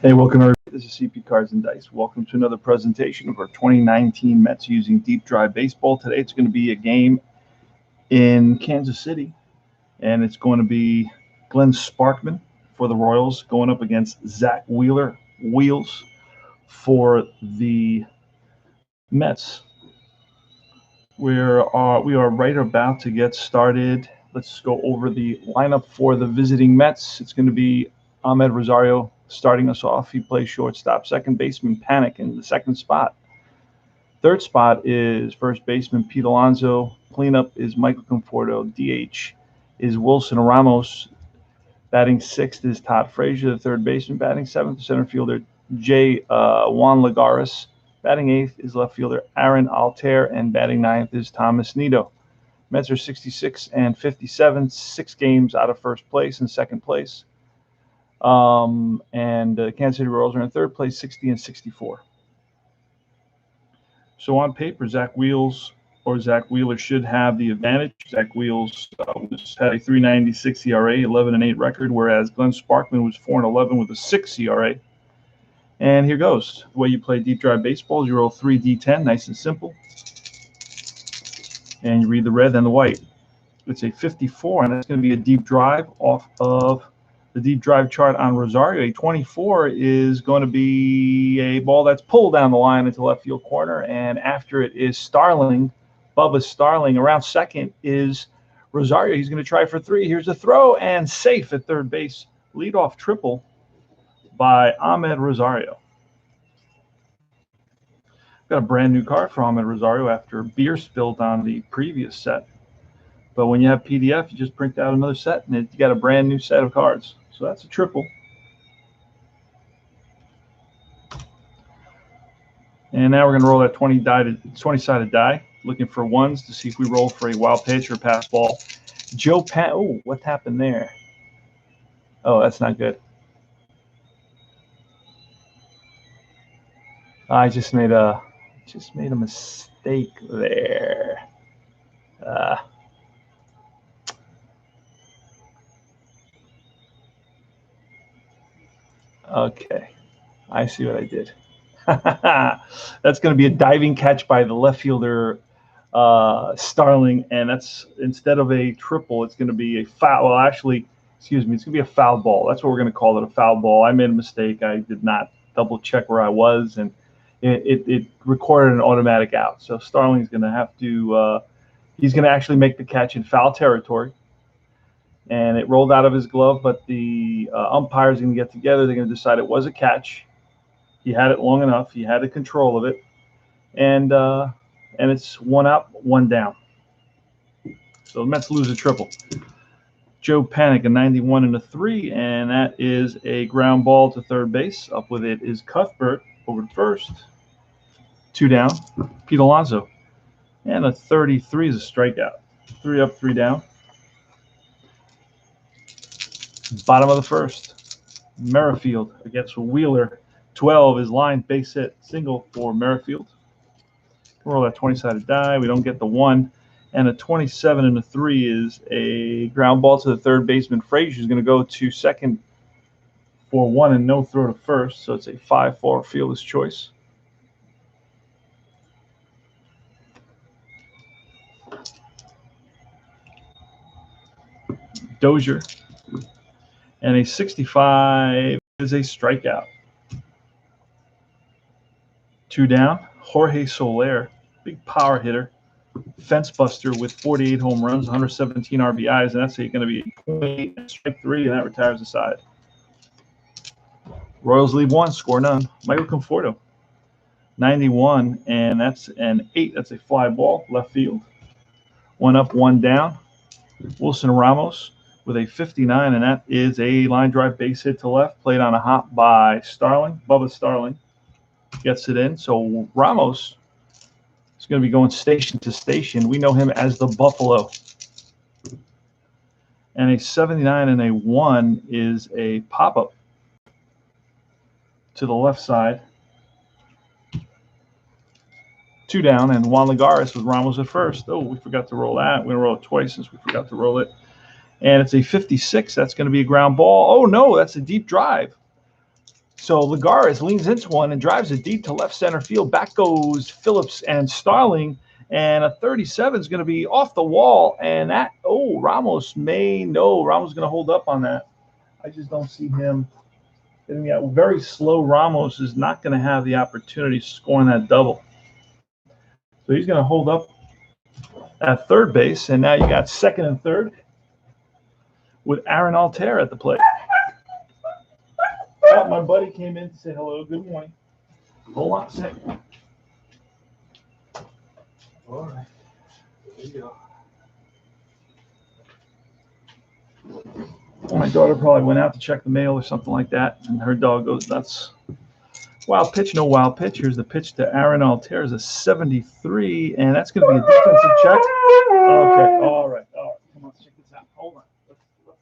Hey, welcome everybody. This is CP Cards and Dice. Welcome to another presentation of our 2019 Mets using Deep Drive Baseball. Today it's going to be a game in Kansas City, and it's going to be Glenn Sparkman for the Royals going up against Zach Wheels for the Mets. We are right about to get started. Let's go over the lineup for the visiting Mets. It's going to be Amed Rosario starting us off. He plays shortstop. Second baseman Panic in the second spot. Third spot is first baseman Pete Alonso. Cleanup is Michael Conforto. DH is Wilson Ramos. Batting sixth is Todd Frazier, the third baseman. Batting seventh, center fielder Juan Lagares. Batting eighth is left fielder Aaron Altair, and batting ninth is Thomas Nido. Mets are 66 and 57, 6 games out of first place and second place. Kansas City Royals are in third place, 60 and 64. So on paper, Zach Wheeler should have the advantage. Zach Wheels had a 3.96 ERA, 11-8 record, whereas Glenn Sparkman was 4-11 with a 6 ERA. And here goes. The way you play Deep Drive Baseball is you roll 3D10, nice and simple. And you read the red, then the white. It's a 54, and that's going to be a deep drive off of the deep drive chart on Rosario. A 24 is going to be a ball that's pulled down the line into left field corner, and after it is Bubba Starling. Around second is Rosario. He's going to try for 3. Here's a throw, and safe at third base. Leadoff triple by Amed Rosario. Got a brand new card for Amed Rosario after beer spilled on the previous set. But when you have PDF, you just print out another set, and you got a brand new set of cards. So that's a triple. And now we're going to roll that 20-sided die, looking for ones to see if we roll for a wild pitch or pass ball. Oh, what happened there? Oh, that's not good. I just made a mistake there. Okay, I see what I did. That's going to be a diving catch by the left fielder, Starling, and that's, instead of a triple, it's going to be a foul. Well, actually, excuse me, it's going to be a foul ball. That's what we're going to call it, a foul ball. I made a mistake. I did not double check where I was, and it recorded an automatic out. So Starling's going to have to he's going to actually make the catch in foul territory. And it rolled out of his glove, but the umpires are going to get together. They're going to decide it was a catch. He had it long enough. He had the control of it. And it's 1 out, 1 down. So the Mets lose a triple. Joe Panic, a 91 and a 3, and that is a ground ball to third base. Up with it is Cuthbert over to first. 2 down. Pete Alonso. And a 33 is a strikeout. 3 up, 3 down. Bottom of the first, Merrifield against Wheeler. 12 is line, base hit, single for Merrifield. Roll that 20-sided die. We don't get the 1. And a 27 and a 3 is a ground ball to the third baseman. Frazier is going to go to second for 1 and no throw to first. So it's a 5-4 fielder's choice. Dozier. And a 65 is a strikeout. 2 down. Jorge Soler, big power hitter, fence buster with 48 home runs, 117 RBIs, and that's going to be 28 and strike 3, and that retires the side. Royals leave 1, score none. Michael Conforto, 91, and that's an 8. That's a fly ball, left field. 1 up, 1 down. Wilson Ramos with a 59, and that is a line drive base hit to left, played on a hop by Bubba Starling. Gets it in. So Ramos is going to be going station to station. We know him as the Buffalo. And a 79 and a 1 is a pop-up to the left side. 2 down, and Juan Lagares with Ramos at first. Oh, we forgot to roll that. We're going to roll it twice since we forgot to roll it. And it's a 56. That's going to be a ground ball. Oh, no, that's a deep drive. So Lagares leans into one and drives it deep to left center field. Back goes Phillips and Starling. And a 37 is going to be off the wall. And that, Ramos Ramos is going to hold up on that. I just don't see him getting that. Very slow Ramos is not going to have the opportunity to score on that double. So he's going to hold up at third base. And now you got second and third with Aaron Altair at the plate. Oh, my buddy came in to say hello. Good morning. Hold on a second. All right. There you go. My daughter probably went out to check the mail or something like that, and her dog goes nuts. Wild pitch, no wild pitch. Here's the pitch to Aaron Altair, is a 73, and that's going to be a defensive check. Okay, all right. Come on, check this out. Hold on. Let's look.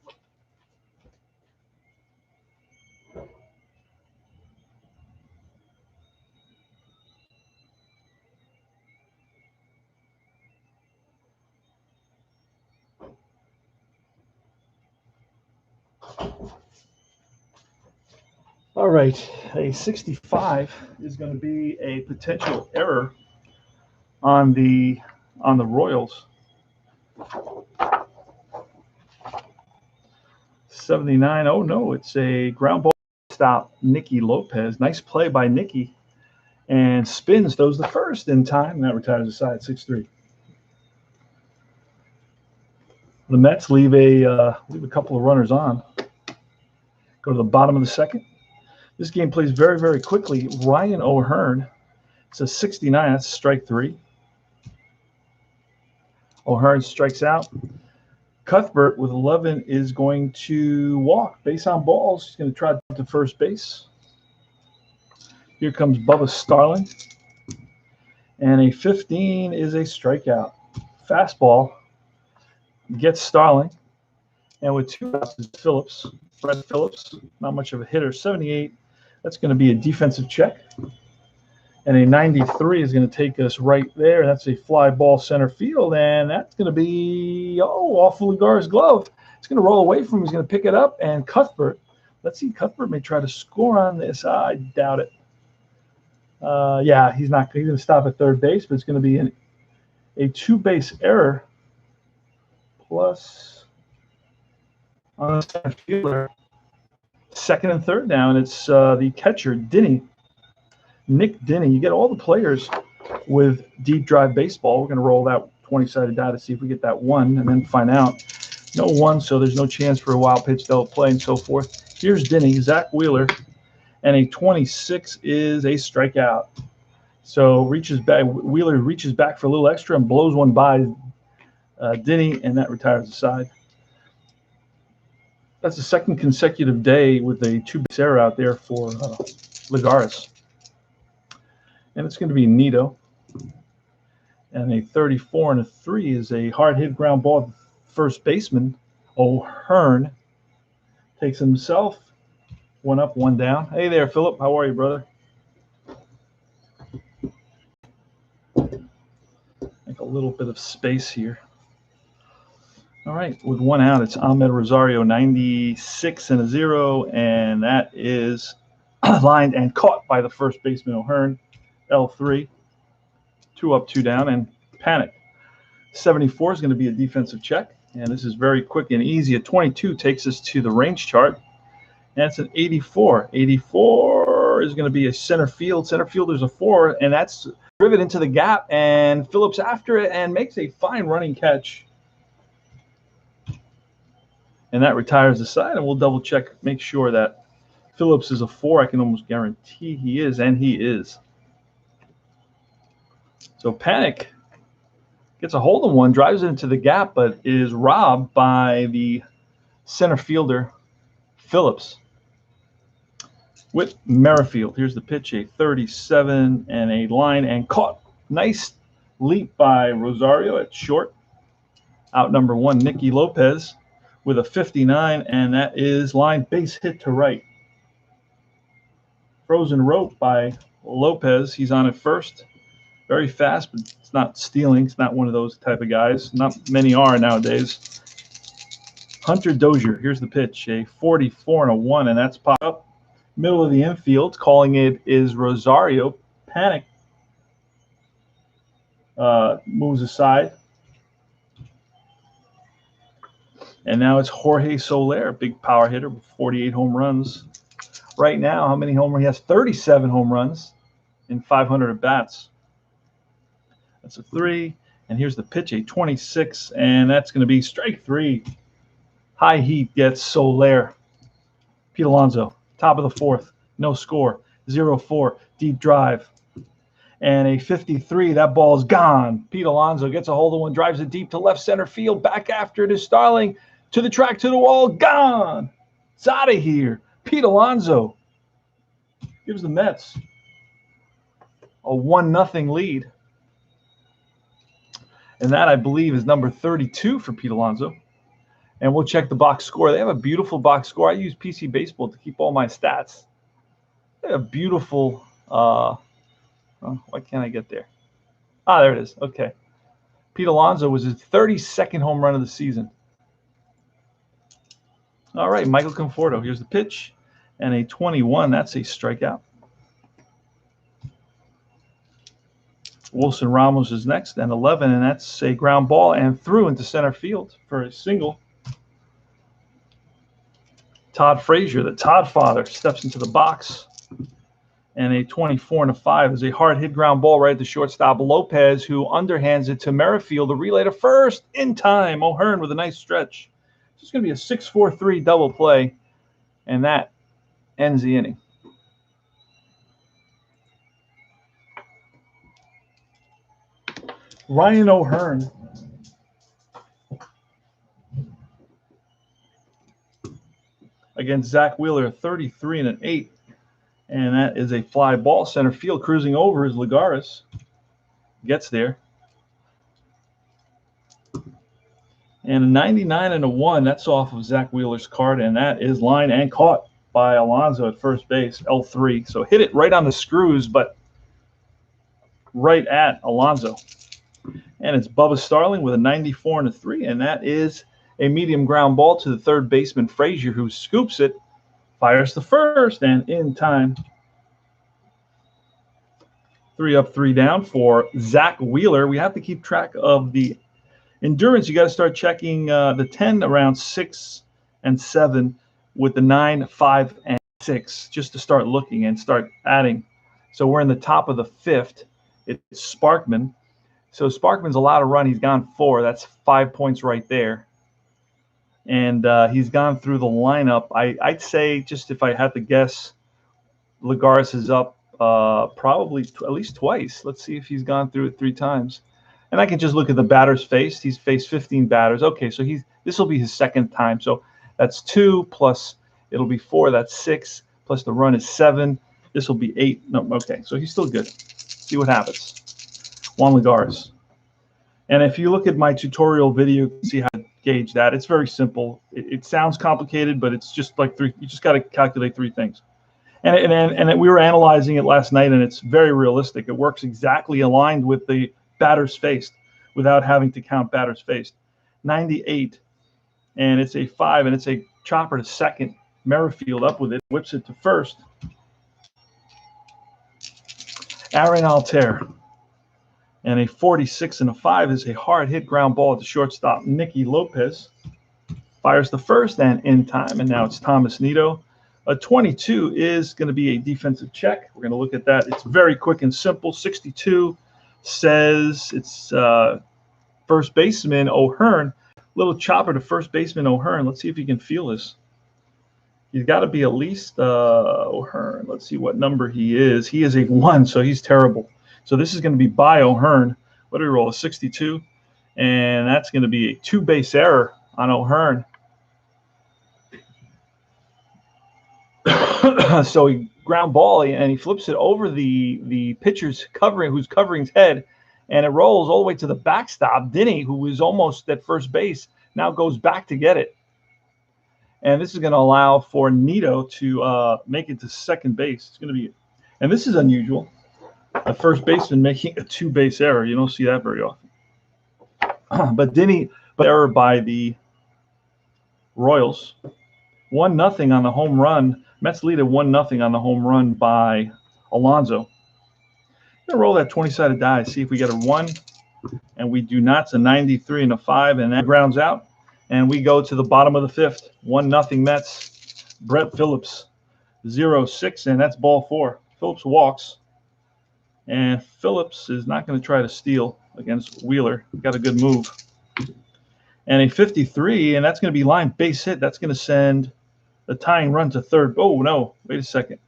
All right, a 65 is going to be a potential error on the Royals. 79. Oh no, it's a ground ball stop. Nicky Lopez. Nice play by Nicky, and spins, throws the first in time, and that retires the side. 6-3. The Mets leave a couple of runners on. Go to the bottom of the second. This game plays very, very quickly. Ryan O'Hearn, it's a 69. That's strike three. O'Hearn strikes out. Cuthbert with 11 is going to walk. Base on balls. He's going to try to first base. Here comes Bubba Starling. And a 15 is a strikeout. Fastball gets Starling. And with two outs is Phillips. Brett Phillips, not much of a hitter. 78. That's going to be a defensive check. And a 93 is going to take us right there. That's a fly ball center field. And that's going to be, off Lagares' glove. It's going to roll away from him. He's going to pick it up. And Cuthbert, let's see, Cuthbert may try to score on this. I doubt it. Yeah, he's not. He's going to stop at third base, but it's going to be a two-base error plus on the center fielder. Second and third now, and it's the catcher, Denny. Nick Denny. You get all the players with deep drive baseball. We're going to roll that 20-sided die to see if we get that one and then find out. No one, so there's no chance for a wild pitch, they'll play and so forth. Here's Denny, Zach Wheeler, and a 26 is a strikeout. So Wheeler reaches back for a little extra and blows one by Denny, and that retires the side. That's the second consecutive day with a two-base error out there for Lagares. And it's going to be Nito. And a 34 and a 3 is a hard-hit ground ball. First baseman, O'Hearn, takes himself. One up, one down. Hey there, Philip. How are you, brother? Make a little bit of space here. All right, with one out, it's Ahmed Rosario, 96 and a 0, and that is lined and caught by the first baseman, O'Hearn, L3. 2 up, 2 down, and panic. 74 is going to be a defensive check, and this is very quick and easy. A 22 takes us to the range chart, and it's an 84. 84 is going to be a center field. Center fielder's a 4, and that's driven into the gap, and Phillips after it and makes a fine running catch. And that retires the side, and we'll double check, make sure that Phillips is a 4. I can almost guarantee he is, and he is. So Panic gets a hold of one, drives it into the gap, but is robbed by the center fielder, Phillips. With Merrifield, here's the pitch, a 37 and a line and caught. Nice leap by Rosario at short. Out number 1, Nicky Lopez with a 59, and that is line base hit to right. Frozen rope by Lopez. He's on at first. Very fast, but it's not stealing. It's not one of those type of guys. Not many are nowadays. Hunter Dozier, here's the pitch, a 44 and a 1, and that's popped up. Middle of the infield, calling it is Rosario. Panic. Moves aside. And now it's Jorge Soler, big power hitter with 48 home runs. Right now, how many home runs? He has 37 home runs in 500 at bats. That's a 3. And here's the pitch, a 26, and that's going to be strike 3. High heat gets Soler. Pete Alonso, top of the 4th, no score, 0-4, deep drive. And a 53, that ball is gone. Pete Alonso gets a hold of one, drives it deep to left center field. Back after it is Starling. To the track, to the wall, gone. It's out of here. Pete Alonso gives the Mets a 1-0 lead. And that, I believe, is number 32 for Pete Alonso. And we'll check the box score. They have a beautiful box score. I use PC Baseball to keep all my stats. They have a beautiful why can't I get there? Ah, there it is. Okay. Pete Alonso was his 32nd home run of the season. All right, Michael Conforto. Here's the pitch. And a 21. That's a strikeout. Wilson Ramos is next, and 11, and that's a ground ball and through into center field for a single. Todd Frazier, the Todd father, steps into the box. And a 24 and a 5 is a hard hit ground ball right at the shortstop. Lopez, who underhands it to Merrifield, the relay to first in time. O'Hearn with a nice stretch. It's going to be a 6-4-3 double play, and that ends the inning. Ryan O'Hearn against Zach Wheeler, 33 and an 8. And that is a fly ball. Center field cruising over is Lagares. Gets there. And a 99 and a 1. That's off of Zach Wheeler's card. And that is line and caught by Alonso at first base, L3. So hit it right on the screws, but right at Alonso. And it's Bubba Starling with a 94 and a 3. And that is a medium ground ball to the third baseman, Frazier, who scoops it. Fires the first, and in time. 3 up, 3 down for Zach Wheeler. We have to keep track of the endurance. You got to start checking the 10 around 6 and 7 with the 9, 5, and 6 just to start looking and start adding. So we're in the top of the 5th. It's Sparkman. So Sparkman's allowed to run. He's gone 4. That's 5 points right there. And he's gone through the lineup. I'd say, just if I had to guess, Lagares is up probably at least twice. Let's see if he's gone through it 3 times. And I can just look at the batters faced. He's faced 15 batters. Okay, so this will be his 2nd time. So that's 2 plus it'll be 4. That's 6 plus the run is 7. This will be 8. No, okay, so he's still good. See what happens. Juan Lagares. And if you look at my tutorial video, you can see how to gauge that. It's very simple. It sounds complicated, but it's just like 3. You just got to calculate 3 things. And we were analyzing it last night, and it's very realistic. It works exactly aligned with the batters faced without having to count batters faced. 98, and it's a 5, and it's a chopper to second. Merrifield up with it, whips it to first. Aaron Altair. And a 46 and a 5 is a hard hit ground ball at the shortstop. Nicky Lopez fires the first and in time. And now it's Thomas Nido. A 22 is going to be a defensive check. We're going to look at that. It's very quick and simple. 62 says it's first baseman O'Hearn. Little chopper to first baseman O'Hearn. Let's see if you can feel this. He's got to be at least O'Hearn. Let's see what number he is. He is a 1, so he's terrible. So this is going to be by O'Hearn. What do we roll? A 62. And that's going to be a 2-base error on O'Hearn. So he ground ball, and he flips it over the pitcher's who's covering his head, and it rolls all the way to the backstop. Denny, who was almost at first base, now goes back to get it. And this is going to allow for Nido to make it to second base. It's going to be, and this is unusual. A first baseman making a 2-base error. You don't see that very often. But error by the Royals. 1-0 on the home run. Mets lead at 1-0 on the home run by Alonso. I'm going to roll that 20-sided die, see if we get a 1. And we do not. It's a 93 and a 5, and that grounds out. And we go to the bottom of the 5th. 1-0 Mets. Brett Phillips, 0-6, and that's ball 4. Phillips walks. And Phillips is not going to try to steal against Wheeler. Got a good move. And a 53, and that's going to be line base hit. That's going to send the tying run to third. Oh, no. Wait a second.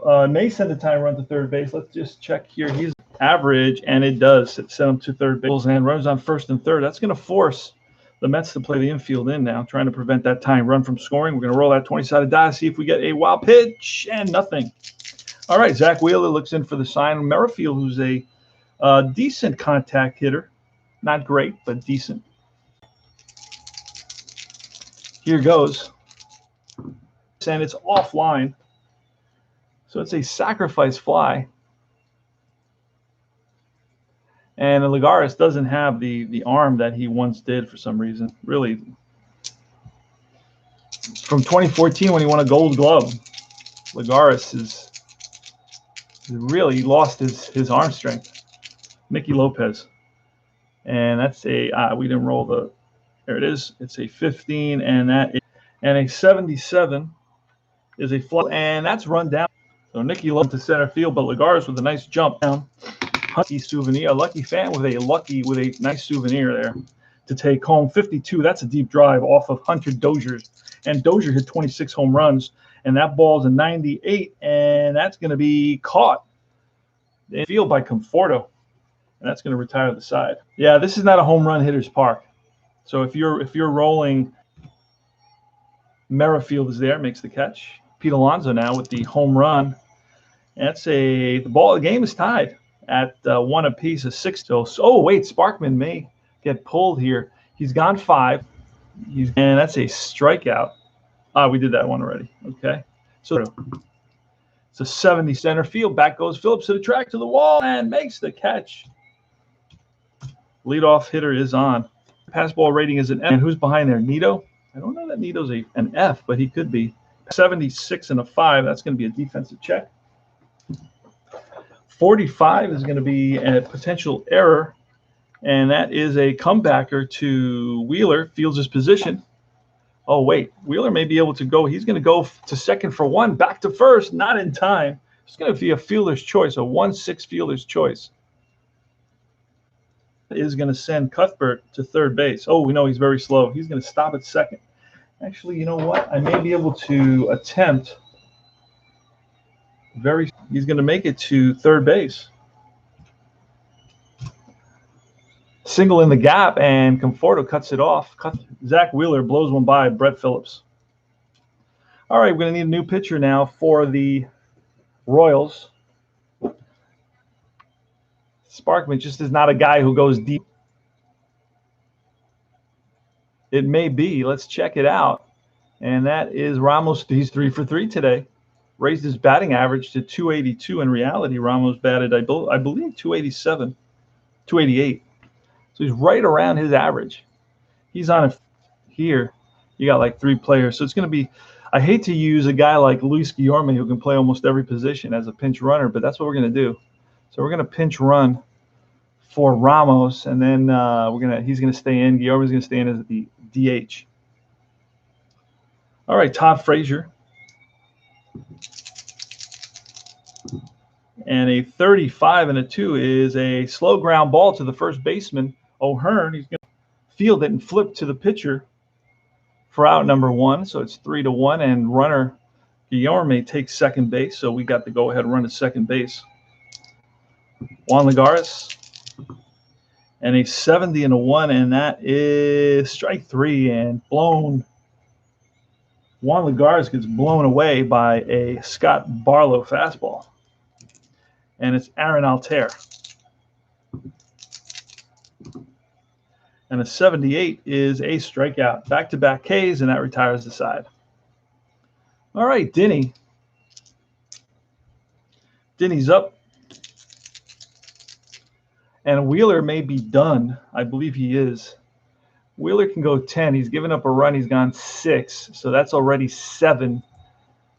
May send the tying run to third base. Let's just check here. He's average, and it does. It sent him to third base and runs on first and third. That's going to force the Mets to play the infield in now, trying to prevent that tying run from scoring. We're going to roll that 20-sided die, see if we get a wild pitch, and nothing. All right, Zach Wheeler looks in for the sign. Merrifield, who's a decent contact hitter. Not great, but decent. Here goes. And it's offline. So it's a sacrifice fly. And Lagares doesn't have the arm that he once did for some reason. Really, from 2014 when he won a Gold Glove, Lagares is really lost his arm strength. Mickey Lopez. And that's a we didn't roll the. There it is. It's a 15, and a 77 is a fly, and that's run down. So Nicky Lopez to center field, but Lagares with a nice jump down. Lucky souvenir, a lucky fan with a nice souvenir there to take home. 52, that's a deep drive off of Hunter Dozier. And Dozier hit 26 home runs, and that ball's a 98, and that's going to be caught in field by Conforto, and that's going to retire the side. Yeah, this is not a home run hitter's park. So if you're rolling, Merrifield is there, makes the catch. Pete Alonso now with the home run. The game is tied at 1 apiece, a 6. Oh wait, Sparkman may get pulled here. He's gone 5. And that's a strikeout. We did that one already. Okay. So it's a 70 center field. Back goes Phillips to the track, to the wall, and makes the catch. Leadoff hitter is on. Pass ball rating is an F. And who's behind there? Nito? I don't know that Nito's an F, but he could be. 76 and a 5. That's going to be a defensive check. 45 is going to be a potential error, and that is a comebacker to Wheeler. Fields his position. Oh, wait. Wheeler may be able to go. He's going to go to second for 1, back to first, not in time. It's going to be a fielder's choice, a 1-6 fielder's choice. Is going to send Cuthbert to third base. Oh, we know he's very slow. He's going to stop at second. Actually, you know what? I may be able to attempt. He's going to make it to third base. Single in the gap, and Conforto cuts it off. Zach Wheeler blows one by Brett Phillips. All right, we're going to need a new pitcher now for the Royals. Sparkman just is not a guy who goes deep. It may be. Let's check it out. And that is Ramos. He's 3 for 3 today. Raised his batting average to 282. In reality, Ramos batted, I believe, 287, 288. So he's right around his average. He's on here. You got like 3 players. So it's going to be, I hate to use a guy like Luis Guillorme who can play almost every position as a pinch runner, but that's what we're going to do. So we're going to pinch run for Ramos, and then he's going to stay in. Guillorme's going to stay in as the DH. All right, Todd Frazier. And a 35 and a 2 is a slow ground ball to the first baseman, O'Hearn. He's going to field it and flip to the pitcher for out number 1. So it's 3-1, and runner Guillorme takes second base. So we got the go-ahead run to second base. Juan Lagares. And a 70 and a 1, and that is strike 3, and blown. Juan Lagares gets blown away by a Scott Barlow fastball. And it's Aaron Altair. And a 78 is a strikeout. Back-to-back Ks, and that retires the side. All right, Denny's up. And Wheeler may be done. I believe he is. Wheeler can go 10. He's given up a run. He's gone 6. So that's already 7.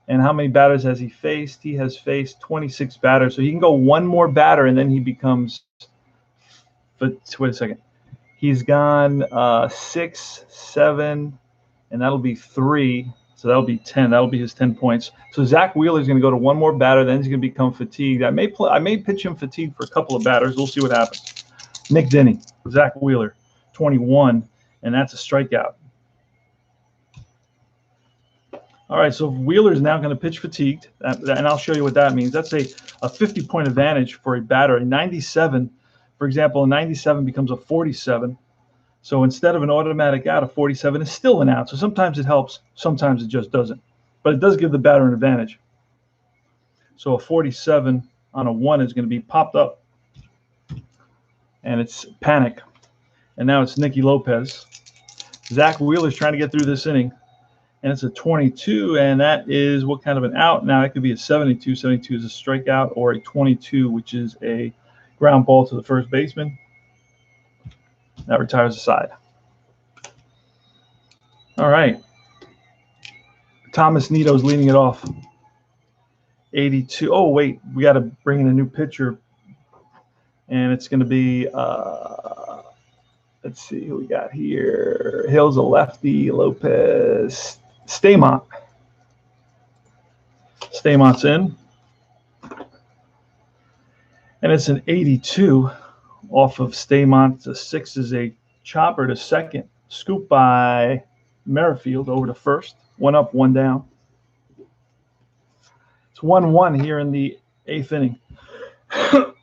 And how many batters has he faced? He has faced 26 batters. So he can go one more batter, and then he becomes – but wait a second. He's gone 6, 7, and that'll be 3. So that'll be 10. That'll be his 10 points. So Zach Wheeler is going to go to one more batter. Then he's going to become fatigued. I may pitch him fatigued for a couple of batters. We'll see what happens. Nick Denny, Zach Wheeler, 21, and that's a strikeout. All right, so Wheeler is now going to pitch fatigued, and I'll show you what that means. That's a 50-point advantage for a batter. A 97, for example, a 97 becomes a 47. So instead of an automatic out, a 47 is still an out. So sometimes it helps, sometimes it just doesn't. But it does give the batter an advantage. So a 47 on a 1 is going to be popped up. And it's Panic. And now it's Nicky Lopez. Zach Wheeler's trying to get through this inning. And it's a 22, and that is what kind of an out? Now, it could be a 72. 72 is a strikeout, or a 22, which is a ground ball to the first baseman. That retires the side. All right. Thomas Nito's leading it off. 82. Oh, wait. We got to bring in a new pitcher. And it's going to be, let's see who we got here. Hill's a lefty. Lopez. Staymont. Staymont's in. And it's an 82 off of Staymont. The 6 is a chopper to second. Scoop by Merrifield over to first. 1 up, 1 down. It's 1-1 here in the 8th inning.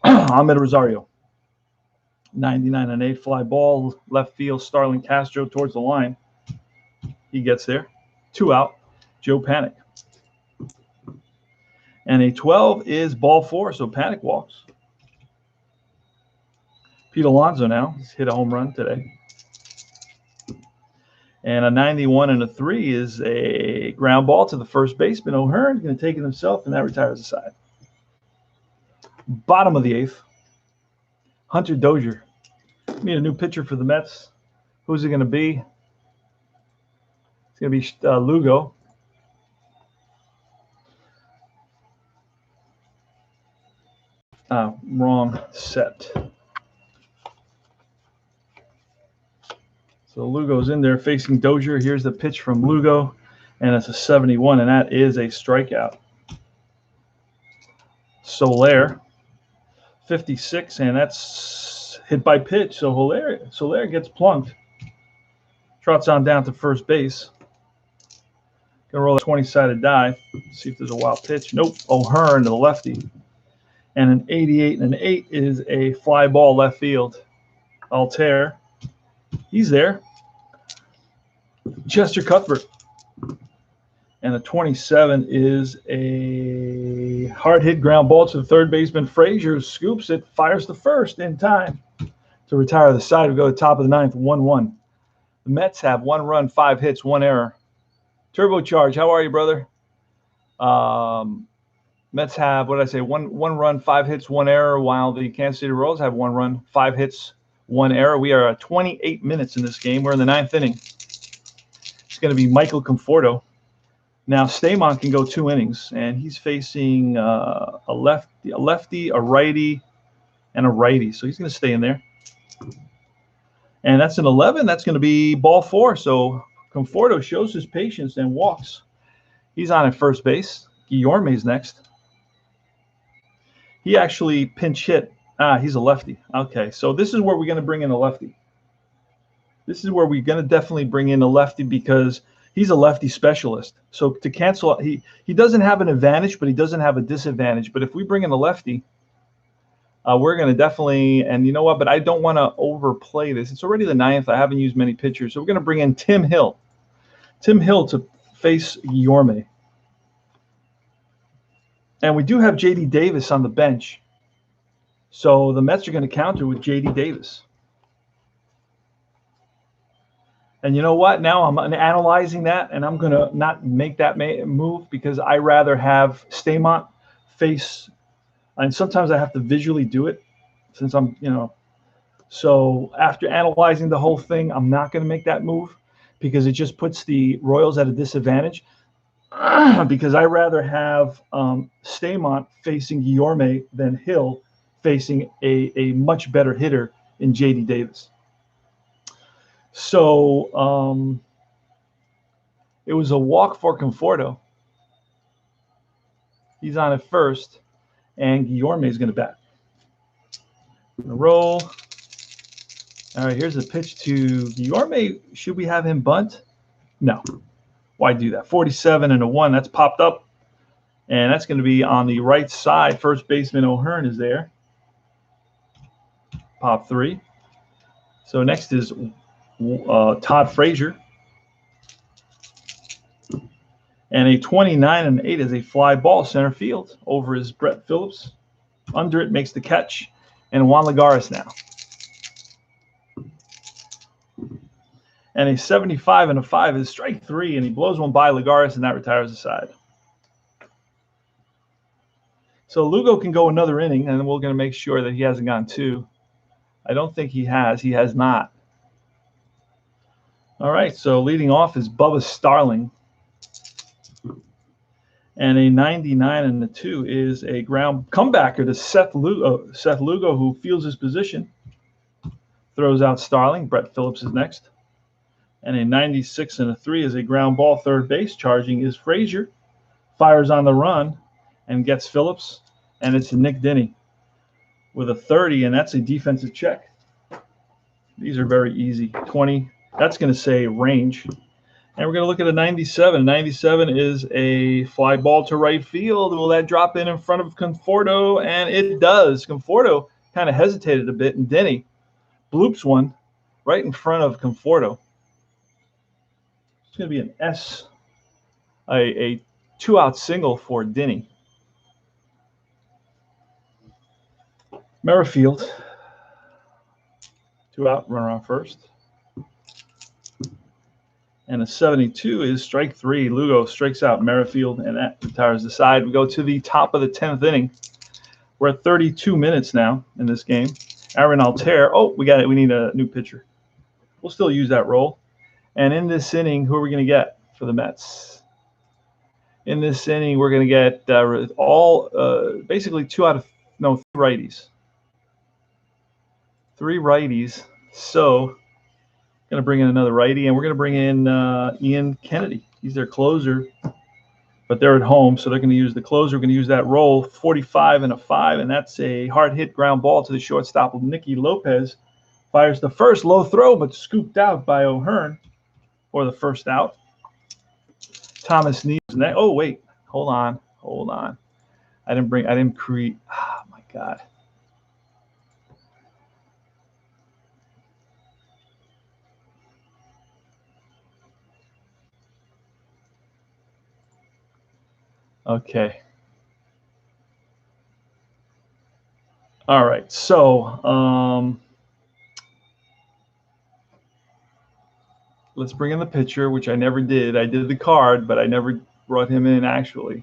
Ahmed Rosario. 99 and 8 fly ball. Left field, Starlin Castro towards the line. He gets there. 2 out. Joe Panic. And a 12 is ball 4, so Panic walks. Pete Alonso now. He's hit a home run today. And a 91 and a 3 is a ground ball to the first baseman. O'Hearn's going to take it himself, and that retires the side. Bottom of the 8th. Hunter Dozier. We need a new pitcher for the Mets. Who's it going to be? It's going to be Lugo. Wrong set. So Lugo's in there facing Dozier. Here's the pitch from Lugo, and it's a 71, and that is a strikeout. Soler, 56, and that's hit by pitch. So Soler gets plunked. Trots on down to first base. Gonna roll a 20-sided die. See if there's a wild pitch. Nope. O'Hearn to the lefty. And an 88 and an 8 is a fly ball left field. Altair. He's there. Chester Cuthbert. And a 27 is a hard hit ground ball to the third baseman. Frazier scoops it, fires the first in time to retire the side. We go to the top of the 9th, 1-1. The Mets have 1 run, 5 hits, 1 error. Turbocharge, how are you, brother? Mets have, what did I say, one run, 5 hits, 1 error, while the Kansas City Royals have 1 run, 5 hits, 1 error. We are at 28 minutes in this game. We're in the 9th inning. It's going to be Michael Conforto. Now, Staymont can go 2 innings, and he's facing a lefty, a righty, and a righty. So he's going to stay in there. And that's an 11. That's going to be ball 4. So Conforto shows his patience and walks. He's on at first base. Guillorme's next. He actually pinch hit. He's a lefty. Okay, so this is where we're going to bring in a lefty. This is where we're going to definitely bring in a lefty because he's a lefty specialist. So to cancel, he doesn't have an advantage, but he doesn't have a disadvantage. But if we bring in a lefty, we're going to definitely, and you know what, but I don't want to overplay this. It's already the 9th. I haven't used many pitchers. So we're going to bring in Tim Hill. Tim Hill to face Guillorme. And we do have J.D. Davis on the bench. So the Mets are going to counter with J.D. Davis. And you know what? Now I'm analyzing that, and I'm going to not make that move because I rather have Staymont face. And sometimes I have to visually do it since I'm, So after analyzing the whole thing, I'm not going to make that move because it just puts the Royals at a disadvantage. Because I rather have Staumont facing Guillorme than Hill facing a much better hitter in J.D. Davis. So it was a walk for Conforto. He's on at first, and Guillorme is going to bat. Going to roll. All right, here's a pitch to Guillorme. Should we have him bunt? No. Why do that? 47 and a 1. That's popped up. And that's going to be on the right side. First baseman O'Hearn is there. Pop 3. So next is Todd Frazier. And a 29 and 8 is a fly ball center field. Over is Brett Phillips. Under it makes the catch. And Juan Lagares now. And a 75 and a 5 is strike 3, and he blows one by Lagares, and that retires the side. So Lugo can go another inning, and we're going to make sure that he hasn't gone 2. I don't think he has. He has not. All right, so leading off is Bubba Starling. And a 99 and a 2 is a ground comebacker to Seth Lugo. Seth Lugo, who feels his position, throws out Starling. Brett Phillips is next. And a 96 and a 3 is a ground ball third base. Charging is Frazier. Fires on the run and gets Phillips. And it's Nick Denny with a 30, and that's a defensive check. These are very easy. 20. That's going to say range. And we're going to look at a 97. 97 is a fly ball to right field. Will that drop in front of Conforto? And it does. Conforto kind of hesitated a bit, and Denny bloops one right in front of Conforto. It's going to be an S, a 2-out single for Denny. Merrifield, 2-out, runner on first. And a 72 is strike 3. Lugo strikes out Merrifield, and that retires the side. We go to the top of the 10th inning. We're at 32 minutes now in this game. Aaron Altair. Oh, we got it. We need a new pitcher. We'll still use that role. And in this inning, who are we going to get for the Mets? In this inning, we're going to get basically 3 righties. 3 righties. So going to bring in another righty, and we're going to bring in Ian Kennedy. He's their closer, but they're at home, so they're going to use the closer. We're going to use that roll, 45 and a 5, and that's a hard hit ground ball to the shortstop of Nicky Lopez. Fires the first, low throw, but scooped out by O'Hearn for the first out. Thomas Neal. Oh, wait, hold on. I didn't create. Oh, my God. Okay. All right. So let's bring in the pitcher, which I never did. I did the card, but I never brought him in actually.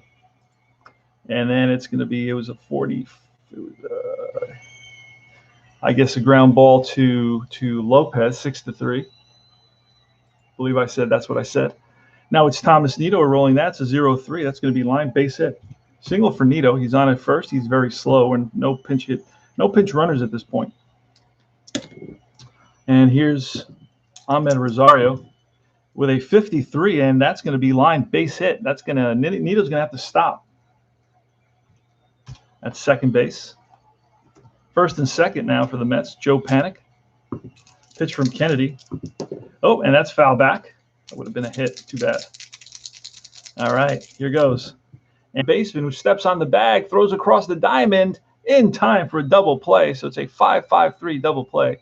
And then it's going to be, it was a 40. I guess a ground ball to Lopez, 6-3. I believe I said that's what I said. Now it's Thomas Nido rolling that. It's a 0-3. That's going to be line base hit. Single for Nido. He's on at first. He's very slow and no pinch runners at this point. And here's Ahmed Rosario with a 53, and that's going to be line base hit. That's going to Nido's going to have to stop. That's second base. First and second now for the Mets. Joe Panik. Pitch from Kennedy. Oh, and that's foul back. That would have been a hit. Too bad. All right, here goes. And baseman who steps on the bag, throws across the diamond in time for a double play. So it's a 5-5-3 double play.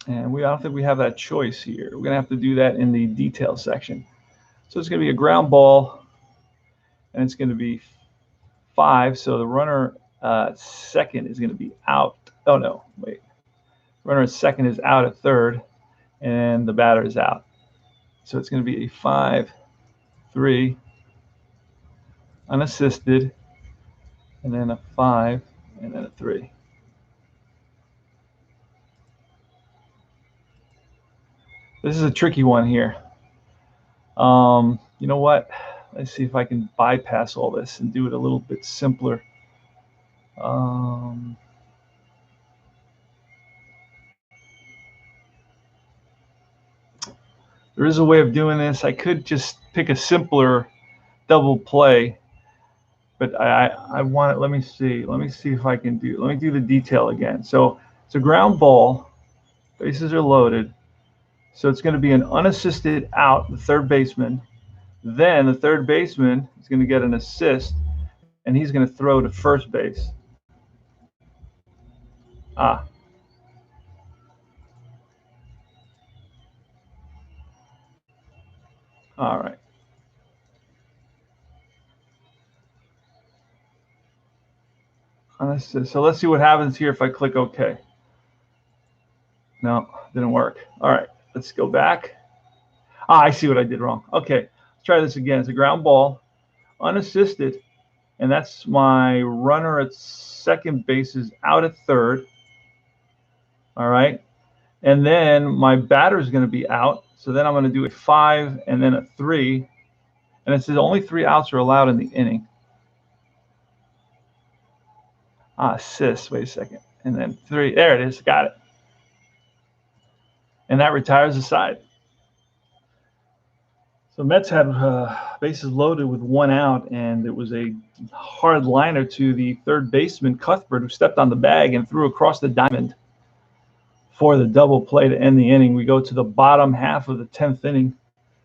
And I don't think we have that choice here. We're going to have to do that in the detail section. So it's going to be a ground ball, and it's going to be 5. So the runner second is going to be out. Oh, no, wait. Runner at second is out at third, and the batter is out. So it's going to be a 5-3 unassisted, and then a 5, and then a 3. This is a tricky one here. You know what? Let's see if I can bypass all this and do it a little bit simpler. There is a way of doing this. I could just pick a simpler double play, but I want it. Let me see. Let me see if I can do. Let me do the detail again. So it's a ground ball. Bases are loaded. So it's going to be an unassisted out, the third baseman. Then the third baseman is going to get an assist, and he's going to throw to first base. Ah. All right. Unassisted. So let's see what happens here if I click OK. No, didn't work. All right, let's go back. Ah, I see what I did wrong. Okay, let's try this again. It's a ground ball, unassisted, and that's my runner at second base is out at third. All right, and then my batter is going to be out. So then I'm going to do a 5 and then a 3, and it says only 3 outs are allowed in the inning. Assist. Wait a second, and then 3. There it is. Got it. And that retires the side. So Mets had bases loaded with 1 out, and it was a hard liner to the third baseman, Cuthbert, who stepped on the bag and threw across the diamond for the double play to end the inning. We go to the bottom half of the 10th inning.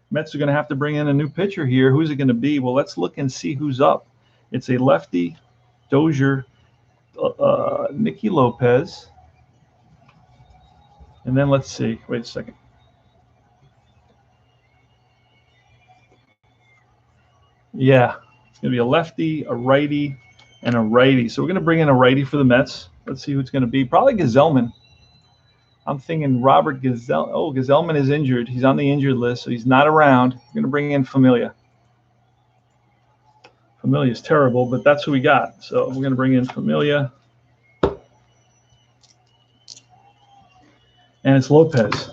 Mets are going to have to bring in a new pitcher here. Who's it going to be? Well, let's look and see who's up. It's a lefty, Dozier, Nicky Lopez. And then let's see. Wait a second. Yeah, it's going to be a lefty, a righty, and a righty. So we're going to bring in a righty for the Mets. Let's see who it's going to be. Probably Gazelman. I'm thinking Robert Gsell. Oh, Gazelman is injured. He's on the injured list, so he's not around. We're going to bring in Familia. Familia is terrible, but that's who we got. So we're going to bring in Familia. And it's Lopez,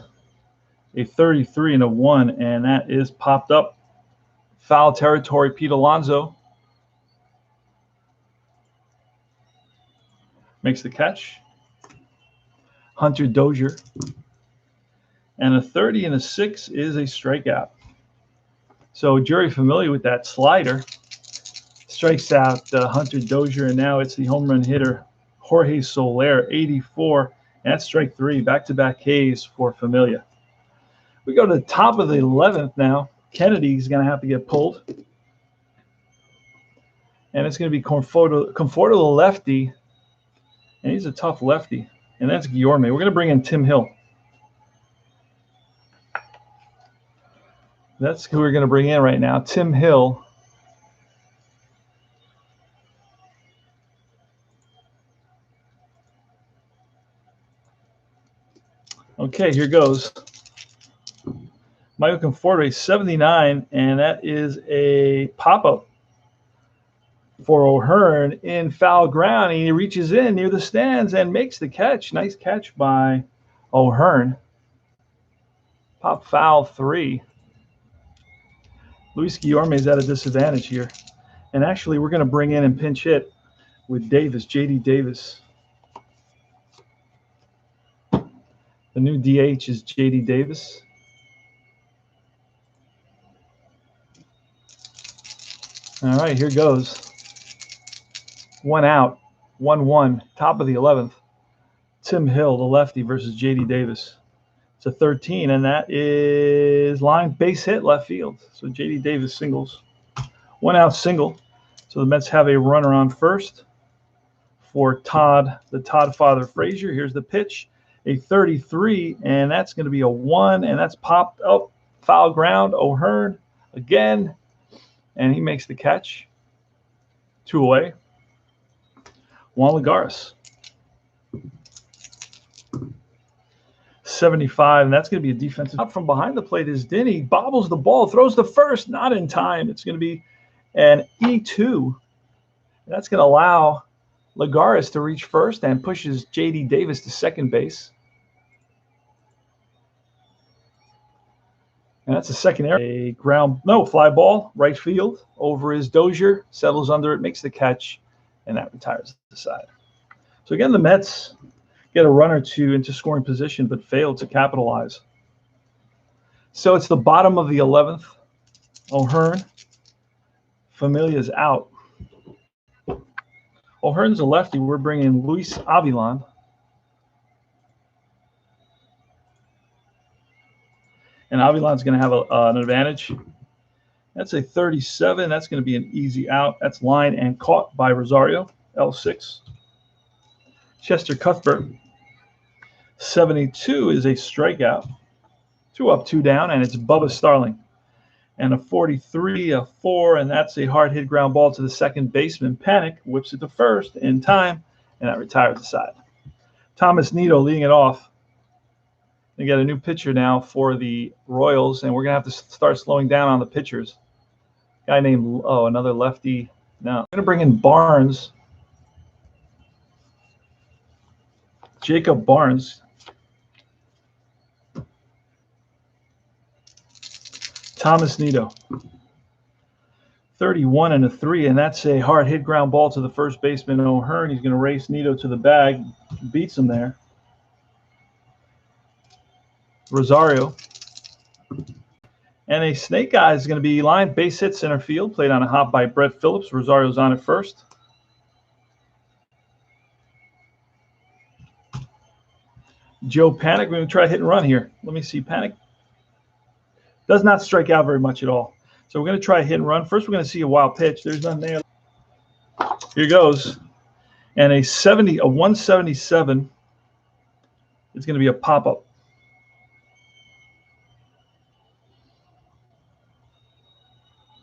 a 33 and a 1, and that is popped up. Foul territory, Pete Alonso makes the catch. Hunter Dozier. And a 30 and a 6 is a strikeout. So Jerry Familia with that slider strikes out Hunter Dozier, and now it's the home run hitter, Jorge Soler, 84. And that's strike 3, back-to-back Ks for Familia. We go to the top of the 11th now. Kennedy's going to have to get pulled. And it's going to be Conforto the lefty. And he's a tough lefty. And that's Guillorme. We're going to bring in Tim Hill. That's who we're going to bring in right now. Tim Hill. Okay, here goes. Michael Conforto, 79, and that is a pop-up for O'Hearn in foul ground. He reaches in near the stands and makes the catch. Nice catch by O'Hearn. Pop foul 3. Luis Guillorme is at a disadvantage here. And actually, we're going to bring in and pinch hit with Davis, J.D. Davis. The new DH is J.D. Davis. All right, here goes. 1 out, 1-1, top of the 11th. Tim Hill, the lefty, versus J.D. Davis. It's a 13, and that is line base hit left field. So J.D. Davis singles. 1 out single. So the Mets have a runner on first for the Todd Father Frazier. Here's the pitch, a 33, and that's going to be a 1, and that's popped up. Foul ground, O'Hearn again. And he makes the catch. 2 away. Juan Lagares. 75, and that's going to be a defensive. Up from behind the plate is Denny. Bobbles the ball, throws the first, not in time. It's going to be And E2, that's going to allow Lagares to reach first and pushes J.D. Davis to second base. And that's a second error. A fly ball, right field, over is Dozier, settles under it, makes the catch, and that retires the side. So again, the Mets get a run or two into scoring position, but fail to capitalize. So it's the bottom of the 11th. O'Hearn, Familia's out. O'Hearn's a lefty. We're bringing Luis Avilan. And Avilan's going to have an advantage. That's a 37. That's going to be an easy out. That's line and caught by Rosario, L6. Chester Cuthbert, 72 is a strikeout. 2 up, 2 down, and it's Bubba Starling. And a 43, a 4, and that's a hard hit ground ball to the second baseman. Panic whips it to first in time, and that retires the side. Thomas Nido leading it off. They got a new pitcher now for the Royals, and we're going to have to start slowing down on the pitchers. Guy named, another lefty. Now, I'm going to bring in Barnes. Jacob Barnes. Thomas Nido. 31 and a 3, and that's a hard hit ground ball to the first baseman, O'Hearn. He's going to race Nido to the bag, beats him there. Rosario. And a snake eye is going to be line, base hit center field, played on a hop by Brett Phillips. Rosario's on at first. Joe Panic, we're going to try hit and run here. Let me see, Panic does not strike out very much at all. So we're going to try a hit and run. First, we're going to see a wild pitch. There's none there. Here goes. And a 177 is going to be a pop-up.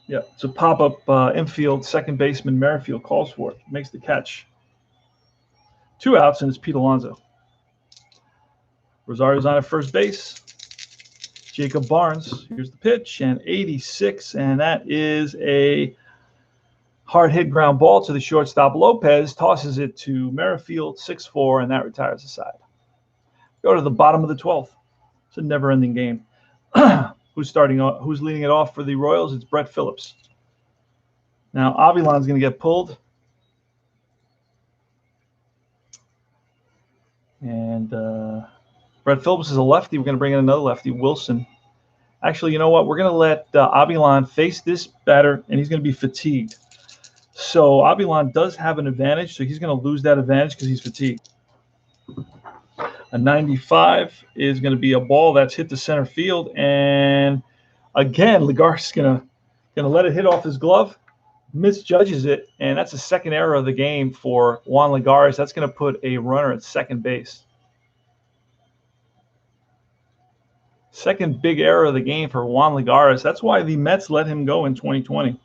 Yeah, it's a pop-up infield. Second baseman Merrifield calls for it. Makes the catch. 2 outs, and it's Pete Alonso. Rosario's on at first base. Jacob Barnes, here's the pitch, and 86, and that is a hard hit ground ball to the shortstop. Lopez tosses it to Merrifield, 6-4, and that retires the side. Go to the bottom of the 12th. It's a never-ending game. Who's leading it off for the Royals? It's Brett Phillips. Now, Avilan's going to get pulled. And Brett Phillips is a lefty. We're going to bring in another lefty, Wilson. Actually, you know what? We're going to let Avilan face this batter, and he's going to be fatigued. So Avilan does have an advantage, so he's going to lose that advantage because he's fatigued. A 95 is going to be a ball that's hit to center field, and again, Lagares is going to let it hit off his glove, misjudges it, and that's the second error of the game for Juan Lagares. That's going to put a runner at second base. Second big error of the game for Juan Lagares. That's why the Mets let him go in 2020.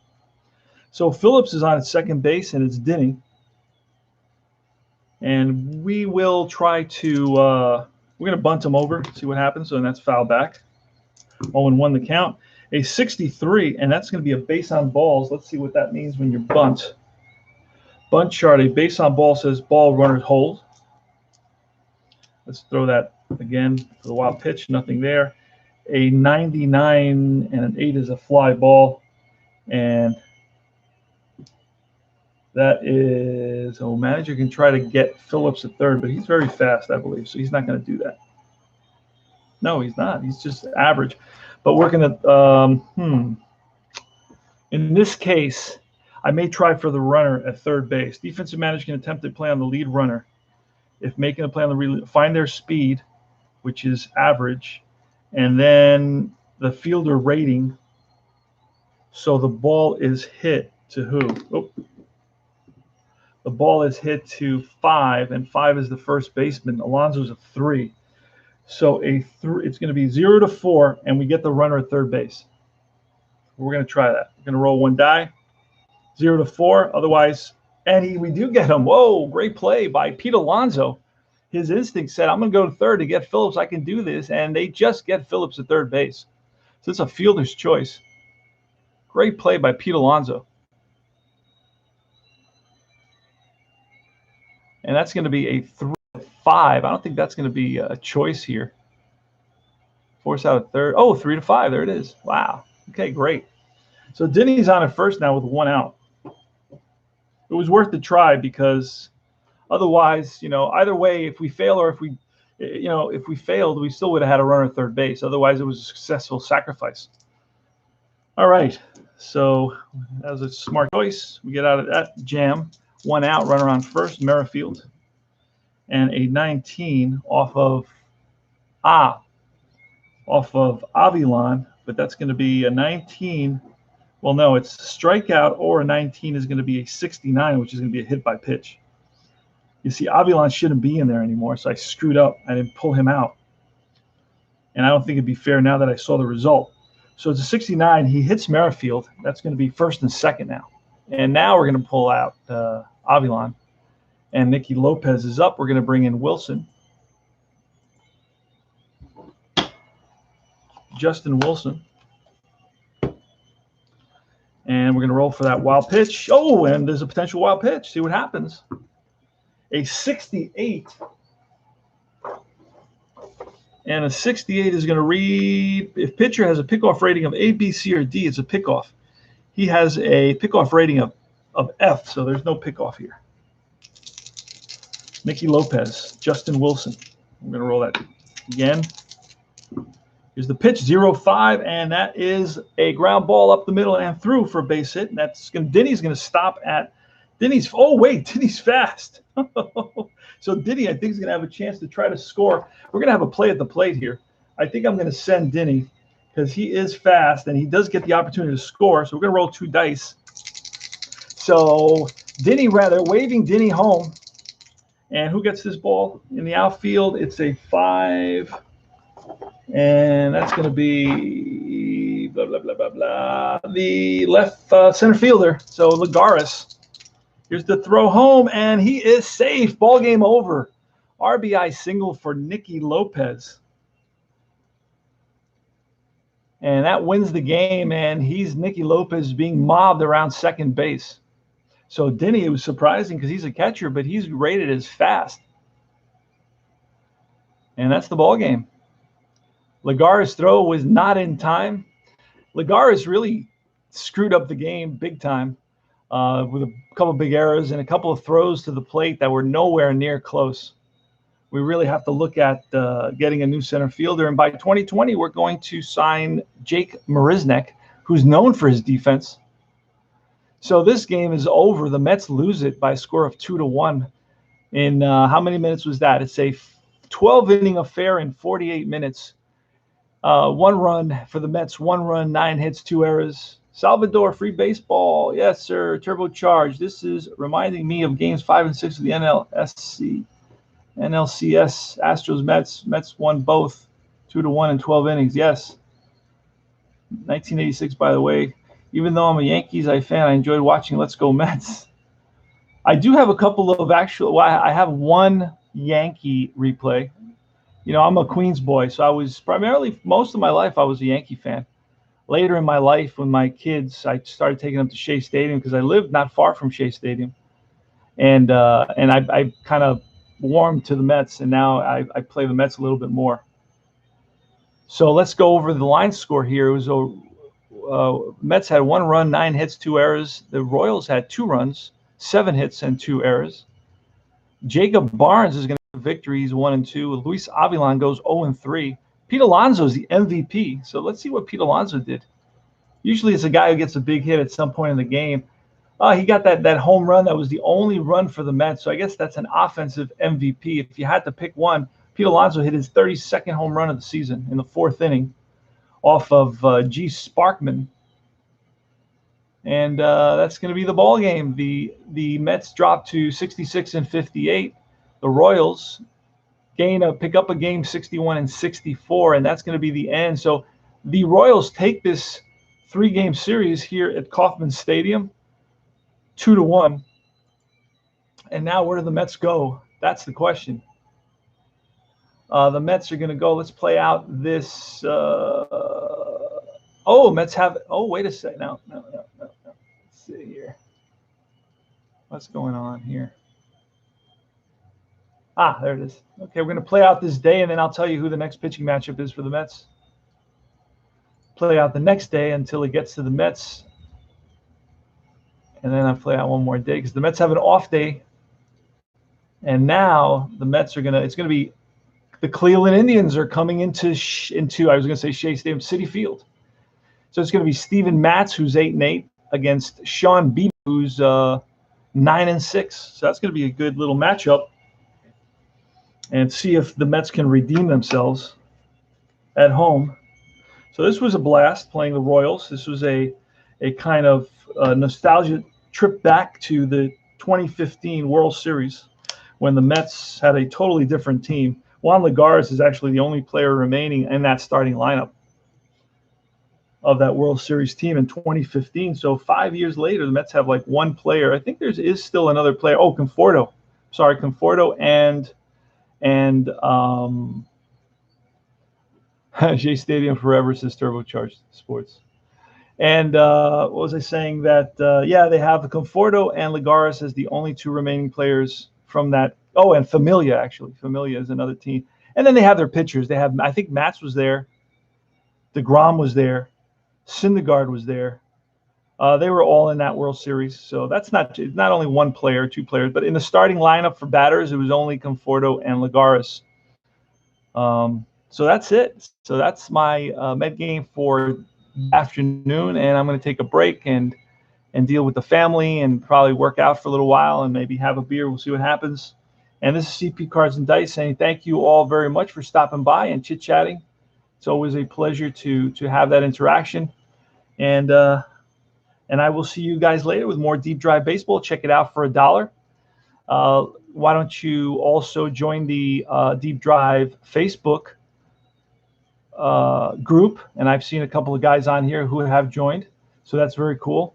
So Phillips is on at second base, and it's Denny. And we will try to we're going to bunt him over, see what happens. So that's foul back. 0-1 the count. A 63, and that's going to be a base on balls. Let's see what that means when you bunt. Bunt chart, a base on ball says ball, runners hold. Let's throw that again for the wild pitch. Nothing there. A 99 and an 8 is a fly ball. And that is, manager can try to get Phillips at third, but he's very fast, I believe, so he's not going to do that. No, he's not. He's just average. But we're going to, in this case, I may try for the runner at third base. Defensive manager can attempt to play on the lead runner. If making a play on the find their speed, which is average, and then the fielder rating. So the ball is hit to who? The ball is hit to 5, and 5 is the first baseman. Alonso's a 3. So it's going to be 0 to 4, and we get the runner at third base. We're going to try that. We're going to roll one die. 0 to 4. Otherwise, and we do get him. Whoa, great play by Pete Alonso. His instinct said, I'm going to go to third to get Phillips. I can do this. And they just get Phillips at third base. So it's a fielder's choice. Great play by Pete Alonso. And that's going to be a 3-5. I don't think that's going to be a choice here. Force out a third. Oh, 3-5. There it is. Wow. Okay, great. So Denny's on at first now with 1 out. It was worth the try because otherwise, either way, if we fail or if we failed, we still would have had a runner at third base. Otherwise, it was a successful sacrifice. All right. So that was a smart choice. We get out of that jam. 1 out, runner on first, Merrifield. And a 19 off of Avilan, but that's going to be a 19. Well, no, it's a strikeout, or a 19 is going to be a 69, which is going to be a hit by pitch. You see, Avilan shouldn't be in there anymore, so I screwed up. I didn't pull him out. And I don't think it'd be fair now that I saw the result. So it's a 69. He hits Merrifield. That's going to be first and second now. And now we're going to pull out Avilan. And Nicky Lopez is up. We're going to bring in Wilson. Justin Wilson. And we're going to roll for that wild pitch. Oh, and there's a potential wild pitch. See what happens. A 68. And a 68 is going to read, if pitcher has a pickoff rating of A, B, C, or D, it's a pickoff. He has a pickoff rating of F, so there's no pickoff here. Nicky Lopez, Justin Wilson. I'm going to roll that again. Here's the pitch, 0-5, and that is a ground ball up the middle and through for a base hit. And Denny's going to stop at Denny's. Oh, wait, Denny's fast. So Denny, I think, is going to have a chance to try to score. We're going to have a play at the plate here. I think I'm going to send Denny because he is fast and he does get the opportunity to score. So we're going to roll 2 dice. So Denny, waving Denny home. And who gets this ball in the outfield? It's a 5. And that's going to be blah, blah, blah, blah, blah. The left center fielder. So Lagares. Here's the throw home, and he is safe. Ball game over. RBI single for Nicky Lopez. And that wins the game, and Nicky Lopez being mobbed around second base. So Denny, it was surprising because he's a catcher, but he's rated as fast. And that's the ball game. Lagares' throw was not in time. Lagares really screwed up the game big time with a couple of big errors and a couple of throws to the plate that were nowhere near close. We really have to look at getting a new center fielder. And by 2020, we're going to sign Jake Marisnick, who's known for his defense. So this game is over. The Mets lose it by a score of 2-1. In how many minutes was that? It's a 12-inning affair in 48 minutes. 1 run for the Mets, 1 run, 9 hits, 2 errors. Salvador, free baseball. Yes, sir. Turbocharged. This is reminding me of games 5 and 6 of the NLCS. Astros, Mets. Mets won both 2-1 in 12 innings. Yes. 1986, by the way. Even though I'm a Yankees fan, I enjoyed watching Let's Go Mets. I do have a couple of I have 1 Yankee replay. I'm a Queens boy, so I was primarily, most of my life, I was a Yankee fan. Later in my life, when my kids, I started taking them to Shea Stadium because I lived not far from Shea Stadium. And I kind of warmed to the Mets, and now I play the Mets a little bit more. So let's go over the line score here. It was Mets had 1 run, 9 hits, 2 errors. The Royals had 2 runs, 7 hits, and 2 errors. Jacob Barnes is going to have victories 1 and 2. Luis Avilan goes 0 and 3. Pete Alonso is the MVP. So let's see what Pete Alonso did. Usually it's a guy who gets a big hit at some point in the game. He got that home run. That was the only run for the Mets. So I guess that's an offensive MVP. If you had to pick one, Pete Alonso hit his 32nd home run of the season in the 4th inning off of G. Sparkman. And that's going to be the ball game. The Mets drop to 66 and 58. The Royals pick up a game 61 and 64, and that's going to be the end. So the Royals take this 3-game series here at Kauffman Stadium, 2-1. And now where do the Mets go? That's the question. The Mets are going to go. Let's play out this. Mets have. Oh, wait a second. No. Let's see here. What's going on here? There it is. Okay, we're going to play out this day, and then I'll tell you who the next pitching matchup is for the Mets. Play out the next day until it gets to the Mets. And then I'll play out one more day because the Mets have an off day. And now the Mets are it's going to be, the Cleveland Indians are coming into I was going to say Shea Stadium, Citi Field. So it's going to be Steven Matz, who's 8-8, against Sean Beebe, who's 9-6. So that's going to be a good little matchup. And see if the Mets can redeem themselves at home. So this was a blast playing the Royals. This was a kind of nostalgia trip back to the 2015 World Series when the Mets had a totally different team. Juan Lagares is actually the only player remaining in that starting lineup of that World Series team in 2015. So 5 years later, the Mets have like one player. I think there is still another player. Oh, Conforto. Sorry, Conforto and Shea Stadium forever, says Turbocharged Sports. And what was I saying? That, they have the Conforto and Lagares as the only two remaining players from that. Oh, and Familia, actually. Familia is another team. And then they have their pitchers. They have, I think Matz was there. DeGrom was there. Syndergaard was there. They were all in that World Series. So that's not only one player, two players, but in the starting lineup for batters, it was only Conforto and Lagares. So that's it. So that's my Met game for the afternoon, and I'm going to take a break and deal with the family and probably work out for a little while and maybe have a beer. We'll see what happens. And this is CP Cards and Dice saying thank you all very much for stopping by and chit-chatting. It's always a pleasure to have that interaction. And I will see you guys later with more Deep Drive Baseball. Check it out for $1. Why don't you also join the Deep Drive Facebook group? And I've seen a couple of guys on here who have joined, so that's very cool.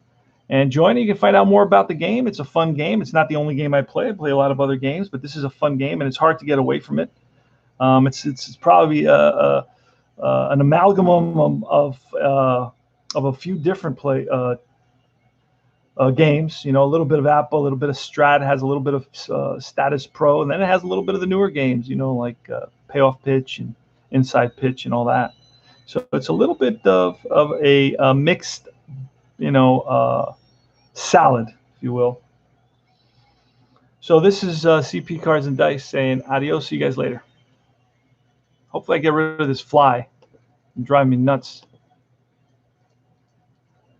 And join, you can find out more about the game. It's a fun game. It's not the only game I play. I play a lot of other games, but this is a fun game, and it's hard to get away from it. It's probably an amalgam of a few different games. You know, a little bit of Apple, a little bit of Strat, has a little bit of Status Pro, and then it has a little bit of the newer games, you know, like Payoff Pitch and Inside Pitch and all that. So it's a little bit of a mixed, salad, if you will. So this is CP Cards and Dice saying adios. See you guys later. Hopefully I get rid of this fly and drive me nuts.